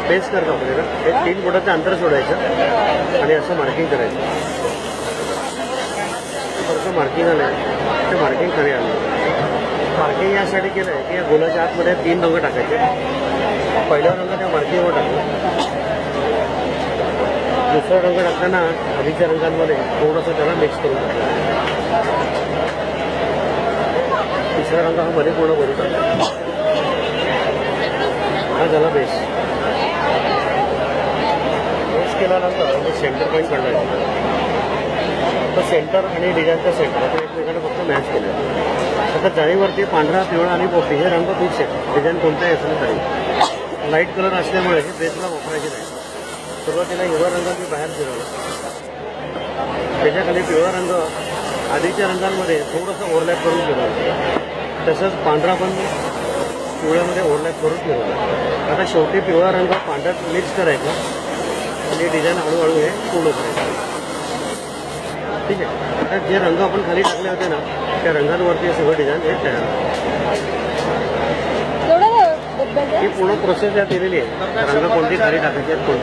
Paste करतो आपल्याला हे 3 बोटाचं अंतर सोडायचं आणि असं मार्किंग करायचं. थोडंसं मार्किंग आलं ते मार्किंग खाली आलं. मार्किंग यासाठी केलं आहे की या गोलाच्या आतमध्ये 3 रंग टाकायचे. पहिला रंग त्या मार्किंगवर टाकला. दुसरा रंग टाकताना आधीच्या रंगांमध्ये थोडंसं त्याला मिक्स करून टाकलं. तिसरा रंग हा मध्ये पूर्ण भरून टाकला. हा झाला बेस. बेस केल्यानंतर मी सेंटर पॉईंट काढला. तर सेंटर आणि डिझाईनचा सेंटर आपण एकमेकांना फक्त मॅच केलं. आता जाळीवरती पांढरा पिवळा आणि पोपटी हे रंग फिक्स आहे. डिझाईन कोणताही असलं तरी लाईट कलर असल्यामुळे हे बेसला वापरायचे नाही. सुरुवातीला हिरवा रंग मी बाहेर फिरवला. त्याच्याखाली पिवळा रंग आधीच्या रंगांमध्ये थोडंसं ओव्हरलॅप करून फिरवलं. तसंच पांढरा पण पिवळ्यामध्ये ओव्हरलॅप करून फिरवला. आता शेवटी पिवळा रंग पांढऱ्यात मिक्स करायचा आणि डिझाईन हळूहळू हे पूर्ण करायचं. ठीक आहे. आता जे रंग आपण खाली टाकले होते ना त्या रंगांवरती सगळं डिझाईन हे तयार. ही पूर्ण प्रोसेस यात दिलेली आहे. रंग कोणती खाली टाकायचे आहेत कोणते